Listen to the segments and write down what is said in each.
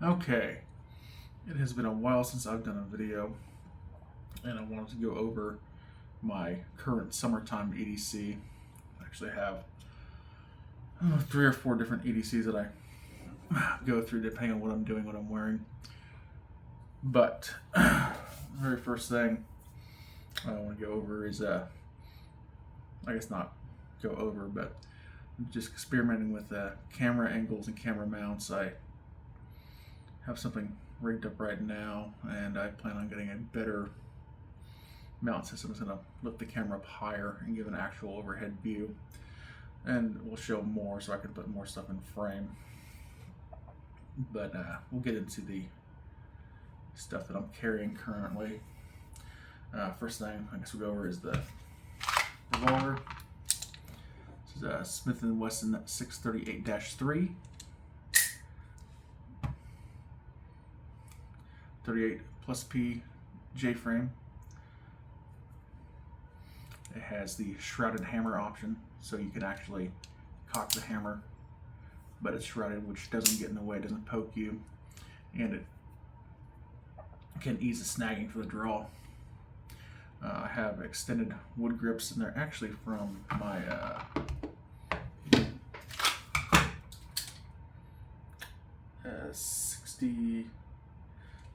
Okay, it has been a while since I've done a video, and I wanted to go over my current summertime EDC. I actually have 3 or 4 different EDCs that I go through depending on what I'm doing, what I'm wearing. But the very first thing I want to go over is, I guess not go over, but just experimenting with camera angles and camera mounts. I have something rigged up right now, and I plan on getting a better mount system. It's going to lift the camera up higher and give an actual overhead view, and we'll show more so I can put more stuff in frame. But we'll get into the stuff that I'm carrying currently. First thing I guess we'll go over is the revolver. This is a Smith & Wesson 638-3. 38 plus P J frame. It has the shrouded hammer option, so you can actually cock the hammer, but it's shrouded, which doesn't get in the way, doesn't poke you, and it can ease the snagging for the draw. I have extended wood grips, and they're actually from my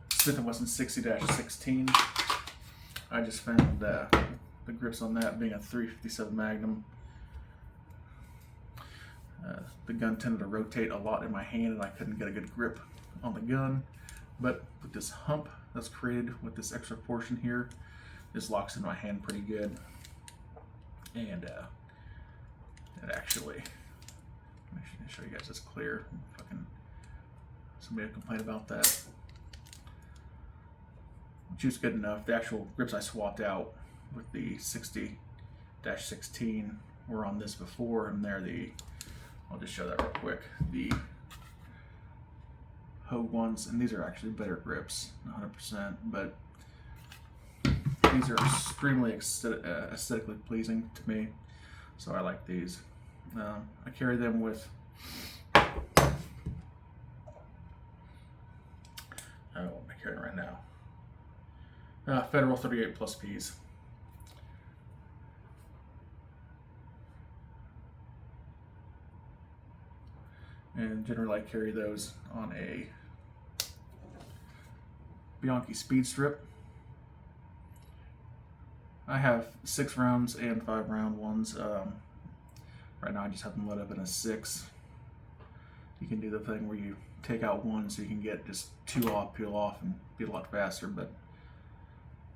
Smith & Wesson 60-16. I just found the grips on that being a 357 Magnum. The gun tended to rotate a lot in my hand, and I couldn't get a good grip on the gun. But with this hump that's created with this extra portion here, this locks in my hand pretty good. And it actually, let me show you guys this clear. Fucking somebody will complain about that. Which is good enough. The actual grips I swapped out with the 60-16 were on this before, and they're I'll just show that real quick. The Hogue ones, and these are actually better grips, 100%, but these are extremely aesthetically pleasing to me, so I like these. I carry them with what am I carrying right now? Federal 38 plus Ps. And generally I carry those on a Bianchi speed strip. I have 6 rounds and 5 round ones. Right now I just have them lit up in a 6. You can do the thing where you take out one so you can get just 2 off, peel off, and be a lot faster, but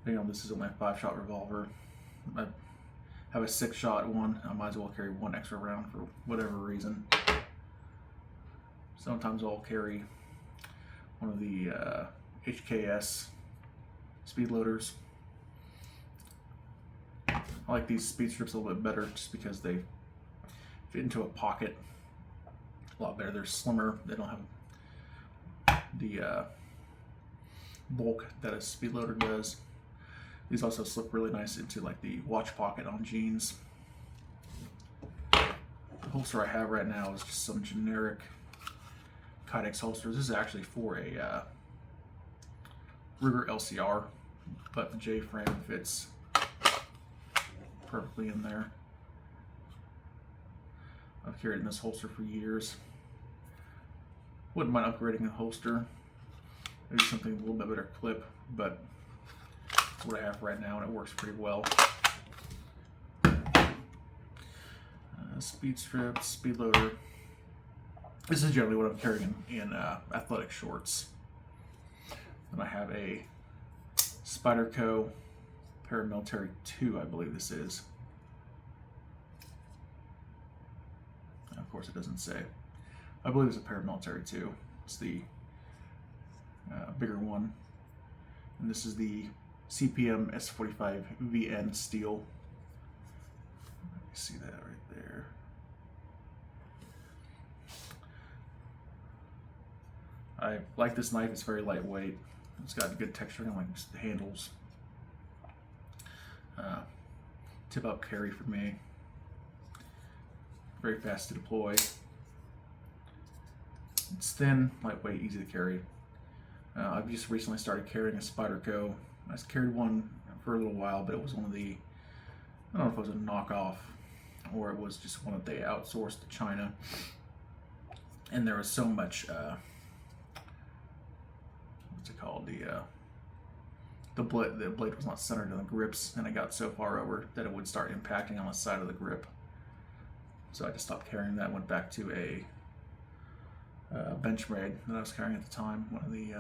this is only a 5-shot revolver. I have a 6-shot one. I might as well carry 1 extra round for whatever reason. Sometimes I'll carry one of the HKS speed loaders. I like these speed strips a little bit better just because they fit into a pocket a lot better. They're slimmer. They don't have the bulk that a speed loader does. These also slip really nice into like the watch pocket on jeans. The holster I have right now is just some generic Kydex holsters. This is actually for a Ruger LCR, but the J frame fits perfectly in there. I've carried in this holster for years. Wouldn't mind upgrading the holster. Maybe something a little bit better clip, but that's what I have right now, and it works pretty well. Speed strip, speed loader. This is generally what I'm carrying in athletic shorts. Then I have a Spyderco Paramilitary 2, I believe this is. And of course it doesn't say. I believe it's a Paramilitary 2. It's the bigger one. And this is the CPM S45 VN steel. Let me see that right there. I like this knife. It's very lightweight. It's got good texture on like the handles. Tip up carry for me. Very fast to deploy. It's thin, lightweight, easy to carry. I've just recently started carrying a Spyderco. I carried one for a little while, but it was one of the, I don't know if it was a knockoff or it was just one that they outsourced to China. And there was so much, what's it called? The blade was not centered in the grips, and it got so far over that it would start impacting on the side of the grip. So I just stopped carrying that. Went back to a Benchmade that I was carrying at the time. One of the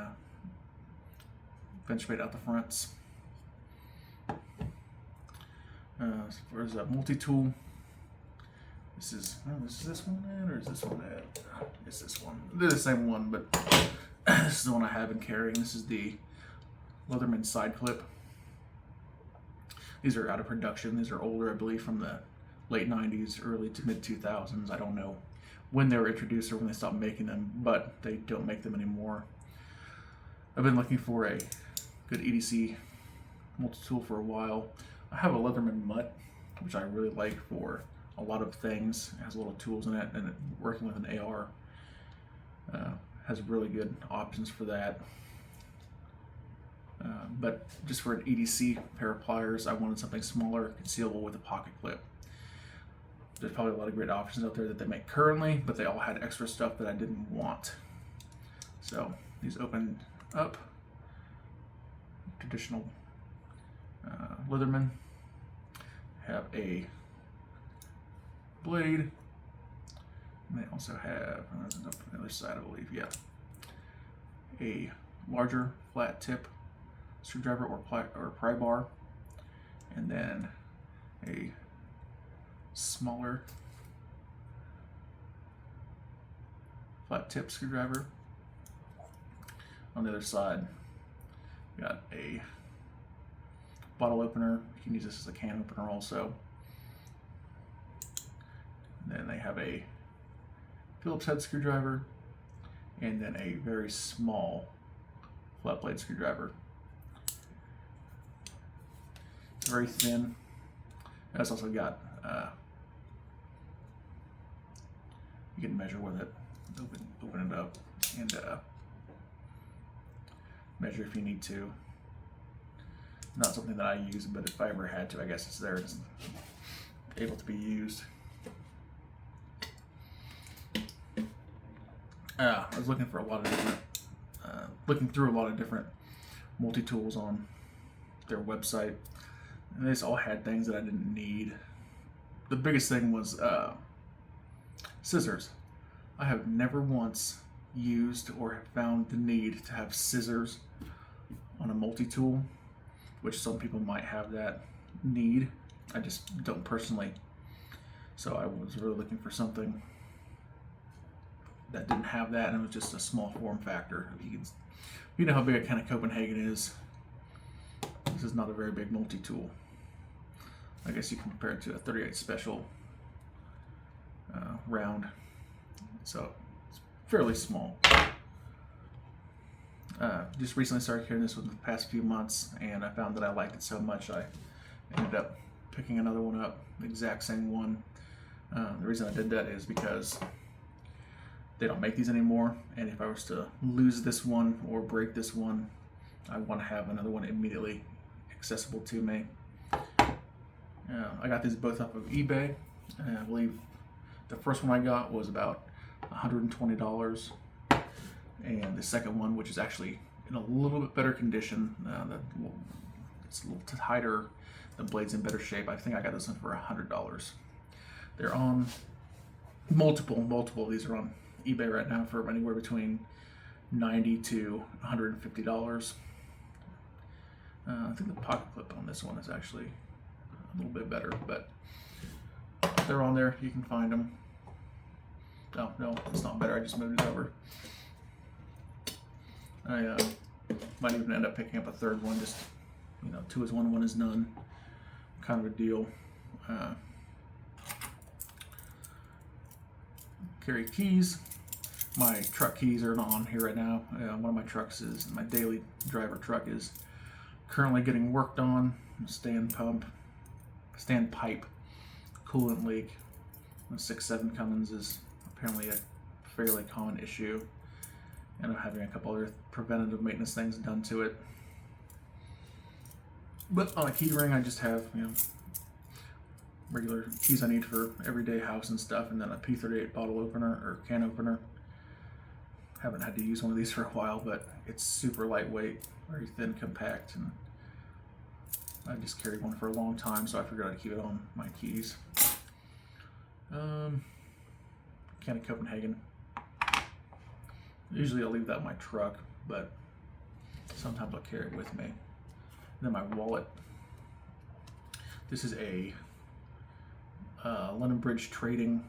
Benchmade out the fronts. As far as that multi-tool, this is this one at, or is this one at? It's this one. They're the same one, but this is the one I have been carrying. This is the Leatherman side clip. These are out of production. These are older, I believe, from the late 90s, early to mid 2000s. I don't know when they were introduced or when they stopped making them, but they don't make them anymore. I've been looking for a good EDC multi-tool for a while. I have a Leatherman Mutt, which I really like for a lot of things. It has little tools in it, and working with an AR has really good options for that. But just for an EDC pair of pliers, I wanted something smaller, concealable with a pocket clip. There's probably a lot of great options out there that they make currently, but they all had extra stuff that I didn't want. So these open up, traditional Leatherman, have a blade, and they also have, on the other side I believe, yeah, a larger flat tip screwdriver or pry bar, and then a smaller flat tip screwdriver. On the other side, we got a bottle opener. You can use this as a can opener also. And then they have a Phillips head screwdriver, and then a very small flat blade screwdriver. It's very thin. It's also got, you can measure with it, open it up, and measure if you need to. Not something that I use, but if I ever had to, I guess it's there. It's able to be used. I was looking for a lot of different, looking through a lot of different multi-tools on their website, and they just all had things that I didn't need. The biggest thing was scissors. I have never once used or have found the need to have scissors on a multi-tool, which some people might have that need. I just don't personally. So I was really looking for something that didn't have that, and it was just a small form factor. You know how big a can of Copenhagen is. This is not a very big multi-tool. I guess you can compare it to a 38 special round. So it's fairly small. Just recently started carrying this within the past few months, and I found that I liked it so much I ended up picking another one up, the exact same one. The reason I did that is because they don't make these anymore, and if I was to lose this one or break this one, I want to have another one immediately accessible to me. I got these both off of eBay, and I believe the first one I got was about $120, and the second one, which is actually in a little bit better condition, it's a little tighter, the blade's in better shape. I think I got this one for $100. They're on multiple of these are on eBay right now for anywhere between $90 to $150. I think the pocket clip on this one is actually a little bit better, but they're on there. You can find them. Oh, no, it's not better. I just moved it over. I might even end up picking up a third one, just, you know, 2 is 1, 1 is none kind of a deal. Carry keys. My truck keys are not on here right now. One of my trucks is, my daily driver truck is currently getting worked on. Stand pipe coolant leak. 6.7 Cummins is apparently a fairly common issue. and I'm having a couple other preventative maintenance things done to it. But on a key ring, I just have, you know, regular keys I need for everyday house and stuff, and then a P38 bottle opener or can opener. Haven't had to use one of these for a while, but it's super lightweight, very thin, compact, and I just carried one for a long time, so I figured I'd keep it on my keys. Can of Copenhagen. Usually I'll leave that in my truck, but sometimes I'll carry it with me. And then my wallet. This is a London Bridge Trading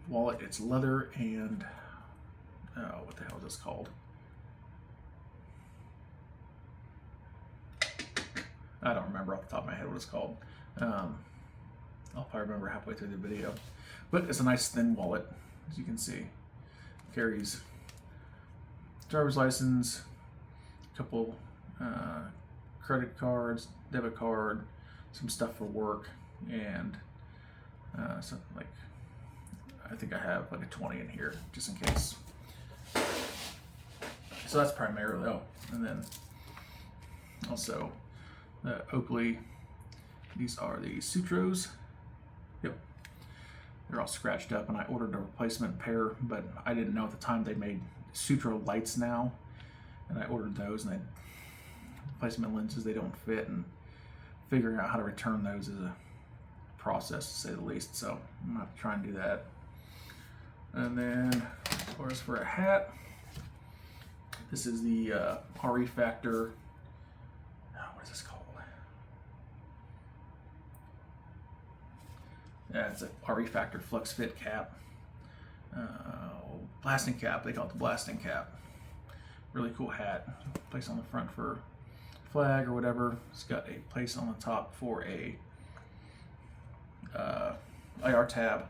wallet. It's leather and what the hell is this called? I don't remember off the top of my head what it's called. I'll probably remember halfway through the video. But it's a nice thin wallet, as you can see. Carries driver's license, a couple credit cards, debit card, some stuff for work, and something like, I think I have like a 20 in here just in case. So that's primarily, and then also the Oakley. These are the Sutros. Yep, they're all scratched up, and I ordered a replacement pair, but I didn't know at the time they made Sutro lights now, and I ordered those, and replacement lenses, they don't fit, and figuring out how to return those is a process to say the least, so I'm gonna have to try and do that. And then, of course, for a hat, this is the RE Factor, what is this called? Yeah, it's a RE Factor Flex Fit cap. Blasting cap, they call it the blasting cap. Really cool hat. Place on the front for flag or whatever. It's got a place on the top for a IR tab.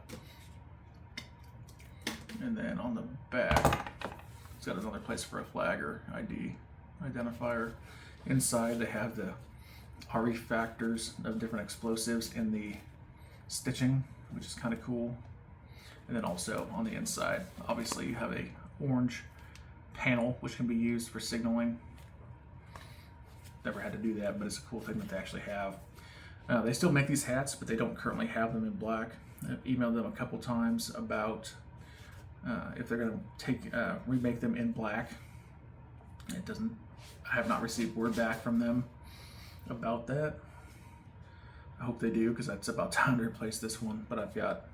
And then on the back, it's got another place for a flag or ID identifier. Inside, they have the RE factors of different explosives in the stitching, which is kind of cool. And then also on the inside, obviously you have a orange panel which can be used for signaling. Never had to do that, but it's a cool thing that they actually have. They still make these hats, but they don't currently have them in black. I've emailed them a couple times about if they're going to remake them in black. I have not received word back from them about that. I hope they do, because that's about time to replace this one. But I've got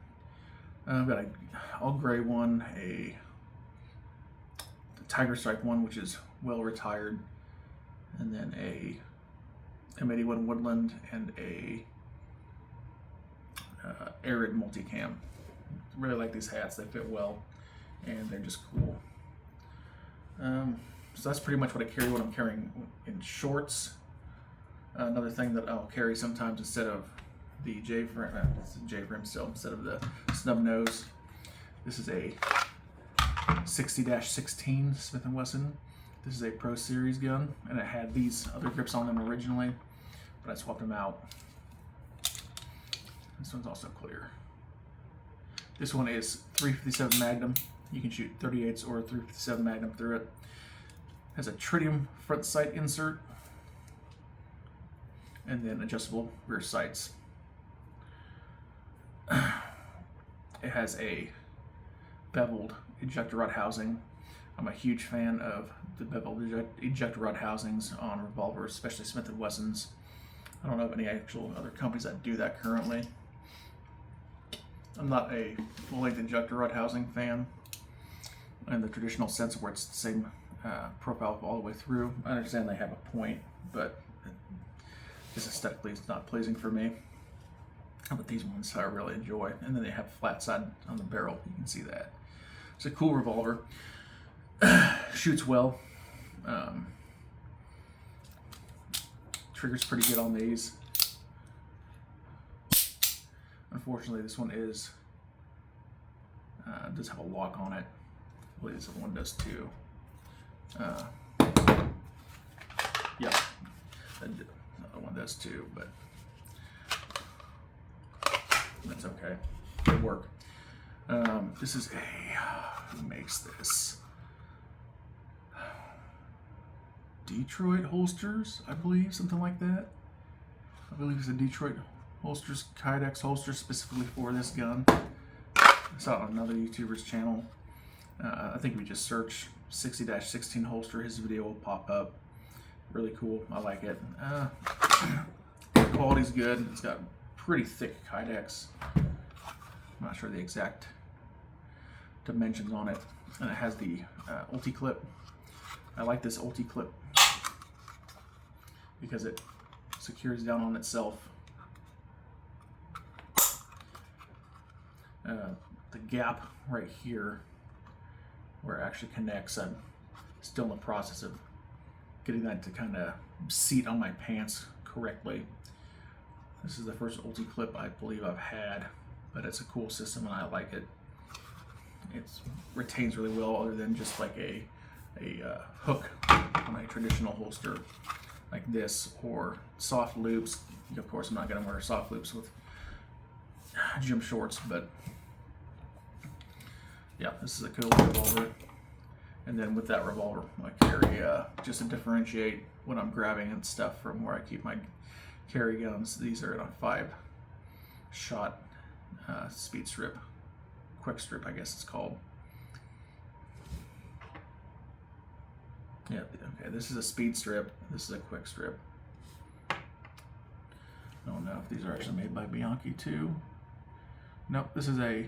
a all gray one, a tiger stripe one, which is well retired, and then a M81 Woodland and a Arid multicam. Really like these hats; they fit well, and they're just cool. So that's pretty much what I carry when I'm carrying in shorts. Another thing that I'll carry sometimes instead of the J-frame, it's a J-frame still, instead of the snub nose. This is a 60-16 Smith & Wesson. This is a Pro Series gun, and it had these other grips on them originally, but I swapped them out. This one's also clear. This one is 357 Magnum. You can shoot 38s or 357 Magnum through it. Has a tritium front sight insert, and then adjustable rear sights. It has a beveled ejector rod housing. I'm a huge fan of the beveled ejector rod housings on revolvers, especially Smith & Wessons. I don't know of any actual other companies that do that currently. I'm not a full-length ejector rod housing fan in the traditional sense where it's the same profile all the way through. I understand they have a point, but just aesthetically it's not pleasing for me. But these ones I really enjoy. And then they have flat side on the barrel. You can see that. It's a cool revolver. Shoots well. Trigger's pretty good on these. Unfortunately, this one does have a lock on it. I believe this one does too. Yeah, another one does too, but that's okay. Good work. This is who makes this? Detroit holsters, I believe, something like that. I believe it's a Detroit holsters, Kydex holster specifically for this gun. I saw it on another YouTuber's channel. I think if you just search 60-16 holster, his video will pop up. Really cool. I like it. Quality's good. It's got pretty thick Kydex. I'm not sure the exact dimensions on it. And it has the ulti clip. I like this ulti clip because it secures down on itself. The gap right here where it actually connects, I'm still in the process of getting that to kind of seat on my pants correctly. This is the first ulti clip I believe I've had, but it's a cool system and I like it. It retains really well, other than just like a hook on a traditional holster like this, or soft loops. Of course, I'm not going to wear soft loops with gym shorts, but yeah, this is a cool revolver. And then with that revolver, I carry just to differentiate when I'm grabbing and stuff from where I keep my carry guns. These are in a 5-shot speed strip, quick strip, I guess it's called. Yeah, okay, this is a speed strip, this is a quick strip. I don't know if these are actually made by Bianchi too. Nope, this is a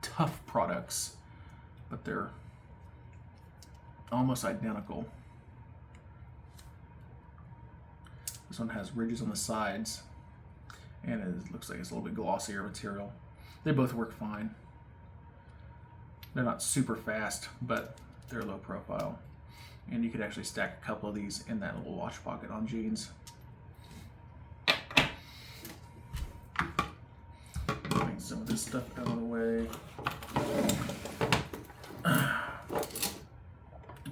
Tough Products, but they're almost identical. This one has ridges on the sides, and it looks like it's a little bit glossier material. They both work fine. They're not super fast, but they're low profile. And you could actually stack a couple of these in that little watch pocket on jeans. Moving some of this stuff out of the way.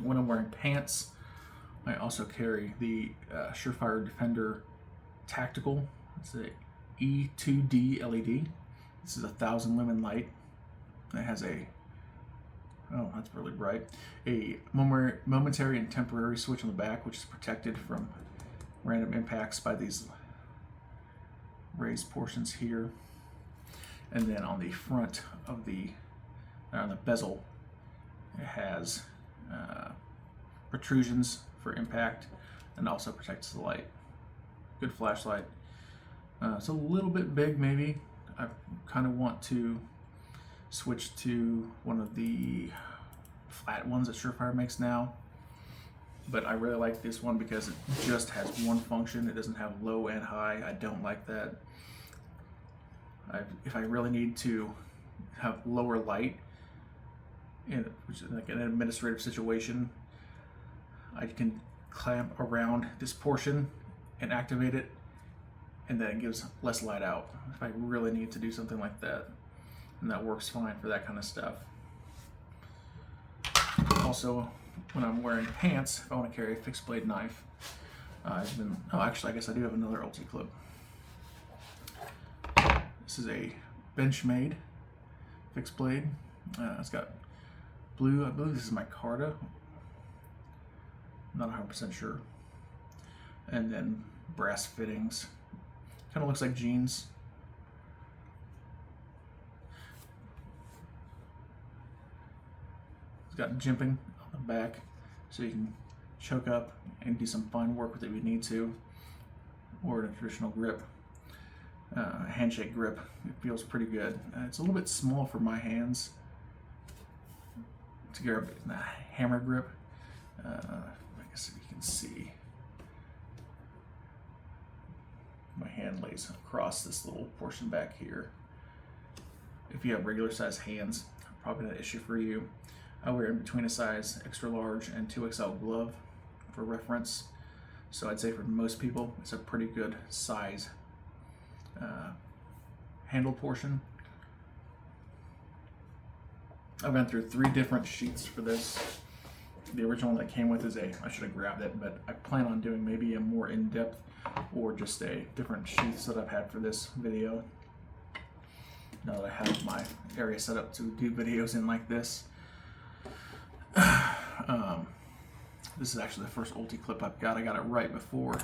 When I'm wearing pants, I also carry the Surefire Defender Tactical. It's a E2D LED. This is a 1000 lumen light. It has a, oh, that's really bright, a momentary and temporary switch on the back, which is protected from random impacts by these raised portions here. And then on the front of the, on the bezel, it has protrusions for impact, and also protects the light. Good flashlight. It's a little bit big, maybe. I kind of want to switch to one of the flat ones that Surefire makes now, but I really like this one because it just has one function. It doesn't have low and high. I don't like that. If I really need to have lower light, which is like an administrative situation, I can clamp around this portion and activate it, and then it gives less light out if I really need to do something like that, and that works fine for that kind of stuff. Also, when I'm wearing pants, if I want to carry a fixed blade knife, actually I guess I do have another ulti clip. This is a Benchmade fixed blade. It's got blue, I believe this is micarta, not 100% sure, and then brass fittings. Kind of looks like jeans. It's got jimping on the back, so you can choke up and do some fine work with it if you need to, or in a traditional grip. Handshake grip. It feels pretty good. It's a little bit small for my hands to grab a hammer grip. I guess if you can see, my hand lays across this little portion back here. If you have regular size hands, probably not an issue for you. I wear in between a size extra large and 2XL glove for reference. So I'd say for most people, it's a pretty good size handle portion. I've been through 3 different sheets for this. The original one that came with is I should have grabbed it, but I plan on doing maybe a more in-depth or just a different sheets that I've had for this video. Now that I have my area set up to do videos in like this. This is actually the first ulti clip I've got. I got it right before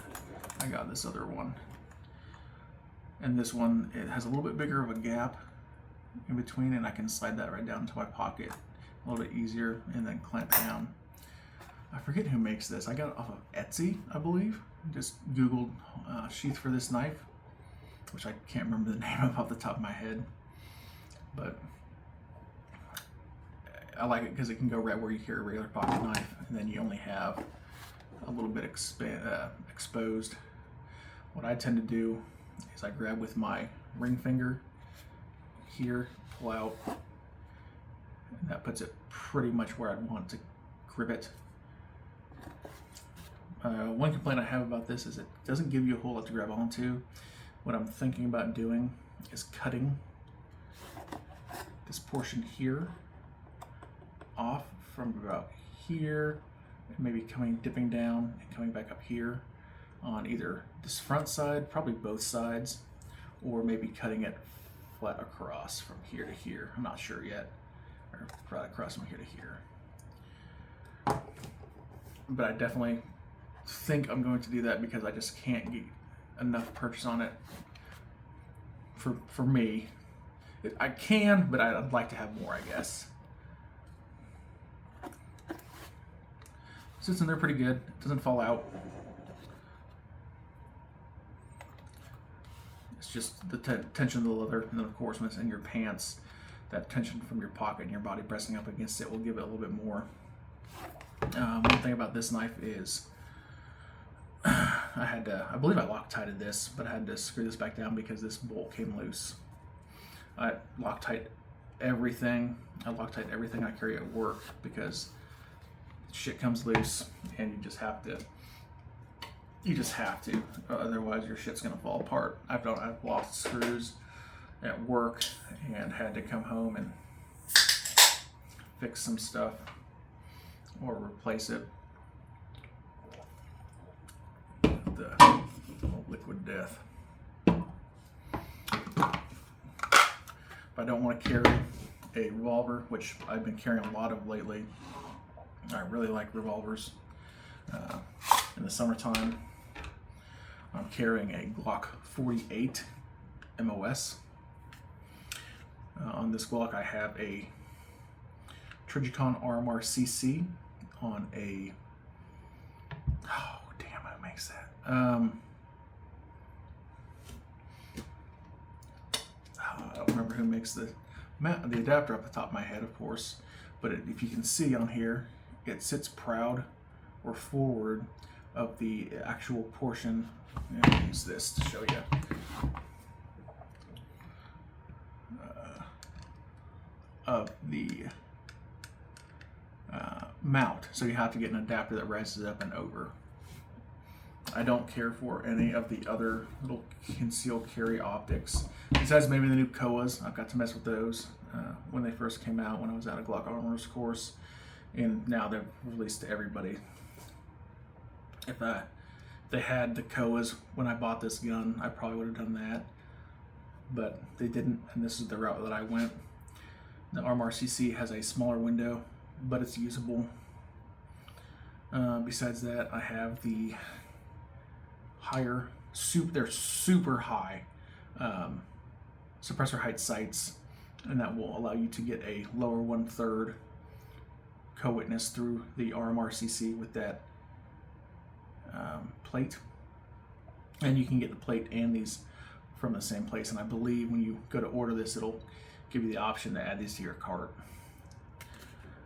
I got this other one. And this one, it has a little bit bigger of a gap in between, and I can slide that right down into my pocket a little bit easier and then clamp down. I forget who makes this. I got it off of Etsy, I believe. Just Googled sheath for this knife, which I can't remember the name of off the top of my head. But I like it because it can go right where you carry a regular pocket knife, and then you only have a little bit exposed. What I tend to do is I grab with my ring finger here, pull out, and that puts it pretty much where I'd want to grip it. One complaint I have about this is it doesn't give you a whole lot to grab onto. What I'm thinking about doing is cutting this portion here off from about here, and maybe dipping down and coming back up here on either this front side, probably both sides, or maybe cutting it flat across from here to here. I'm not sure yet, or flat across from here to here. But I definitely think I'm going to do that because I just can't get enough purchase on it for me. I can, but I'd like to have more, I guess. Sits in there pretty good. It doesn't fall out. It's just the tension of the leather, and then of course when it's in your pants, that tension from your pocket and your body pressing up against it will give it a little bit more. One thing about this knife is I believe I Loctited this, but I had to screw this back down because this bolt came loose. I Loctite everything. I Loctite everything I carry at work because shit comes loose and you just have to. Otherwise your shit's gonna fall apart. I've lost screws at work and had to come home and fix some stuff or replace it. The liquid death. If I don't want to carry a revolver, which I've been carrying a lot of lately, I really like revolvers. In the summertime, I'm carrying a Glock 48 MOS. On this Glock, I have a Trijicon RMR CC on a. Oh damn! Who makes that? I don't remember who makes the adapter off the top of my head, of course. But if you can see on here, it sits proud or forward of the actual portion. I'm going to use this to show you. Of the mount. So you have to get an adapter that rises up and over. I don't care for any of the other little concealed carry optics. Besides maybe the new Koas. I've got to mess with those when they first came out when I was at a Glock Armorers course. And now they're released to everybody. If they had the Koas when I bought this gun, I probably would have done that. But they didn't, and this is the route that I went. The RMRCC has a smaller window, but it's usable. Besides that, I have the higher, they're super high suppressor height sights, and that will allow you to get a lower 1/3 co-witness through the RMRCC with that plate. And you can get the plate and these from the same place, and I believe when you go to order this, it'll give you the option to add these to your cart.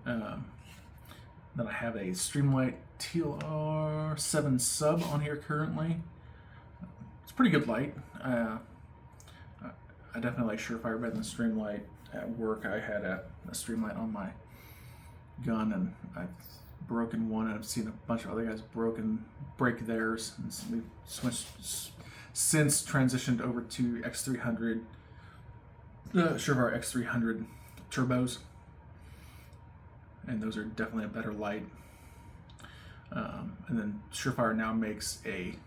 Then I have a Streamlight TLR7 sub on here currently. It's a pretty good light. I definitely like Surefire better than Streamlight. At work, I had a Streamlight on my gun, and I've broken one, and I've seen a bunch of other guys break theirs. And we've switched since transitioned over to X300. Surefire X300 turbos, and those are definitely a better light. And then Surefire now makes a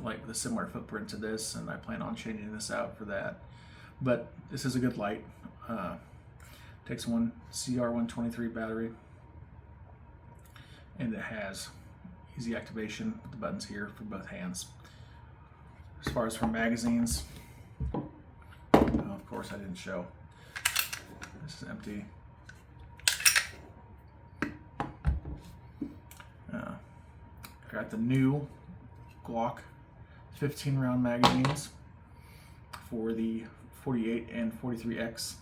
light with a similar footprint to this, and I plan on changing this out for that. But this is a good light. Takes one CR123 battery, and it has easy activation with the buttons here for both hands. As far as for magazines, of course I didn't show. This is empty. Got the new Glock 15 round magazines for the 48 and 43X.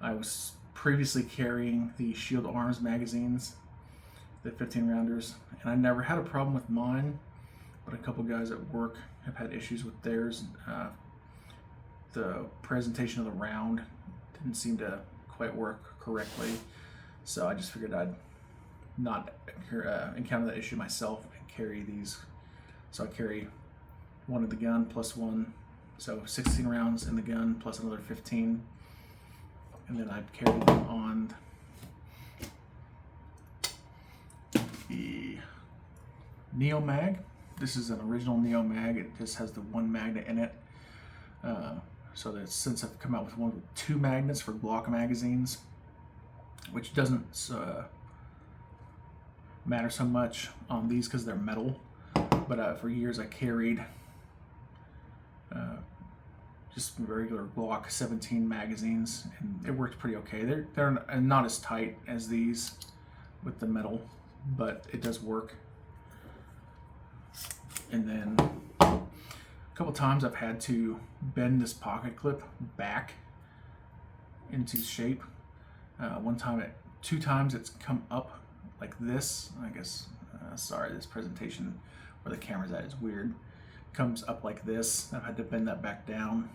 I was previously carrying the Shield Arms magazines, the 15 rounders, and I never had a problem with mine, but a couple guys at work have had issues with theirs. The presentation of the round didn't seem to quite work correctly, so I just figured I'd not encounter that issue myself and carry these. So I carry one in the gun plus one, so 16 rounds in the gun plus another 15, and then I'd carry them on the Neo Mag. This is an original Neo Mag. It just has the one magnet in it. So that since I've come out with one with two magnets for Glock magazines, which doesn't matter so much on these because they're metal, but for years I carried just regular Glock 17 magazines, and it worked pretty okay. They're not as tight as these with the metal, but it does work. And then a couple times I've had to bend this pocket clip back into shape. Two times it's come up like this. I guess, sorry, this presentation where the camera's at is weird. Comes up like this. I've had to bend that back down,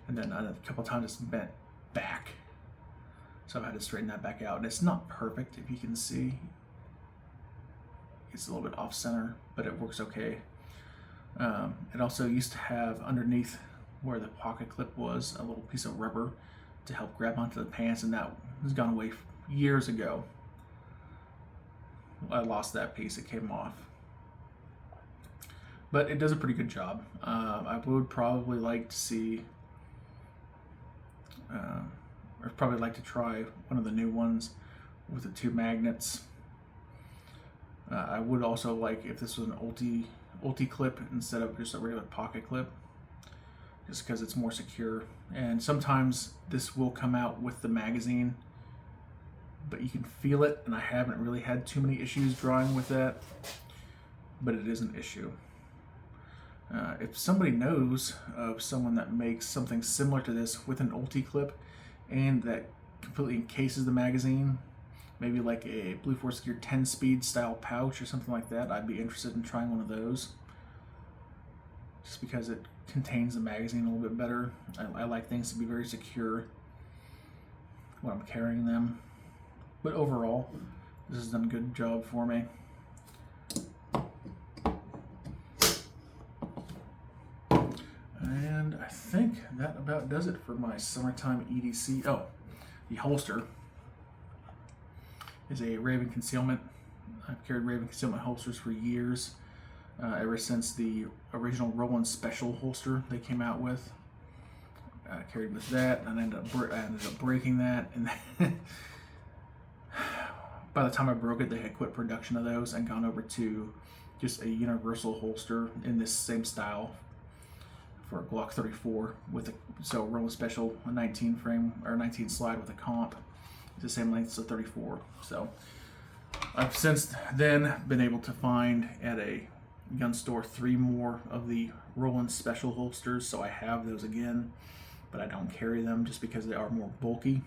and then a couple times it's bent back. So I've had to straighten that back out. And it's not perfect, if you can see. It's a little bit off center, but it works okay. It also used to have underneath where the pocket clip was a little piece of rubber to help grab onto the pants, and that has gone away years ago. I lost that piece, it came off. But it does a pretty good job. I would probably like to see, or probably like to try one of the new ones with the two magnets. I would also like if this was an ulti clip instead of just a regular pocket clip, just because it's more secure. And sometimes this will come out with the magazine, but you can feel it, and I haven't really had too many issues drawing with that, but it is an issue. If somebody knows of someone that makes something similar to this with an ulti clip and that completely encases the magazine, maybe like a Blue Force Gear 10 speed style pouch or something like that, I'd be interested in trying one of those, just because it contains the magazine a little bit better. I like things to be very secure when I'm carrying them, but overall this has done a good job for me. And I think that about does it for my summertime EDC. Oh, the holster is a Raven Concealment. I've carried Raven Concealment holsters for years, ever since the original Roland Special holster they came out with. I carried with that, and I ended up breaking that, and then by the time I broke it, they had quit production of those and gone over to just a universal holster in this same style for a Glock 34 with so Roland Special, a 19 frame or 19 slide with a comp. It's the same length as a 34. So I've since then been able to find at a gun store 3 more of the Roland Special holsters, so I have those again, but I don't carry them just because they are more bulky,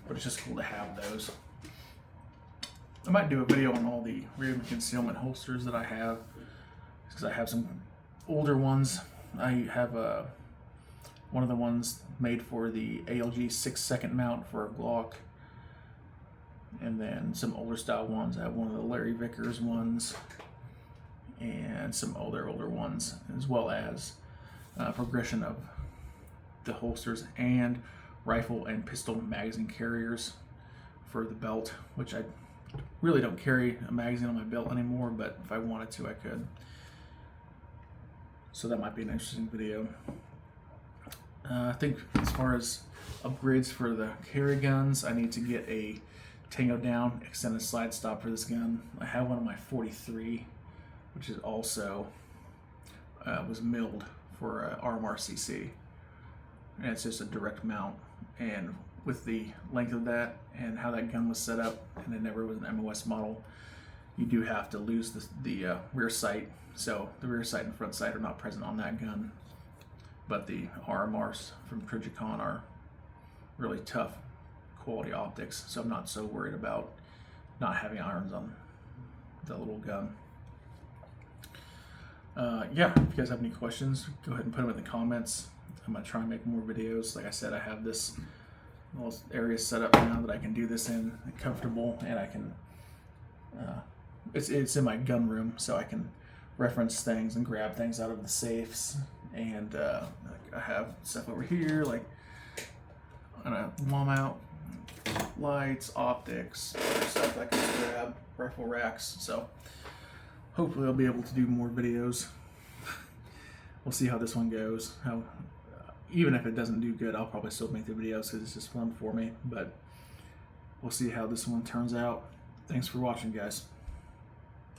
but it's just cool to have those. I might do a video on all the Raven Concealment holsters that I have, because I have some older ones. I have one of the ones made for the ALG 6-second mount for a Glock, and then some older style ones. I have one of the Larry Vickers ones, and some older ones, as well as progression of the holsters and rifle and pistol magazine carriers for the belt, which I really don't carry a magazine on my belt anymore, but if I wanted to, I could. So that might be an interesting video. I think as far as upgrades for the carry guns, I need to get a Tango Down extended slide stop for this gun. I have one on my 43 which is also was milled for RMRCC, and it's just a direct mount. And with the length of that and how that gun was set up, and it never was an MOS model, you do have to lose the rear sight. So the rear sight and front sight are not present on that gun, but the RMRs from Trijicon are really tough quality optics, so I'm not so worried about not having irons on the little gun. Yeah, if you guys have any questions, go ahead and put them in the comments. I'm gonna try and make more videos. Like I said, I have this little area set up now that I can do this in, comfortable, and I can it's in my gun room, so I can reference things and grab things out of the safes. And I have stuff over here, like a wall mount, lights, optics, other stuff I can just grab, rifle racks. So hopefully I'll be able to do more videos. We'll see how this one goes. Even if it doesn't do good, I'll probably still make the videos because it's just fun for me. But we'll see how this one turns out. Thanks for watching, guys.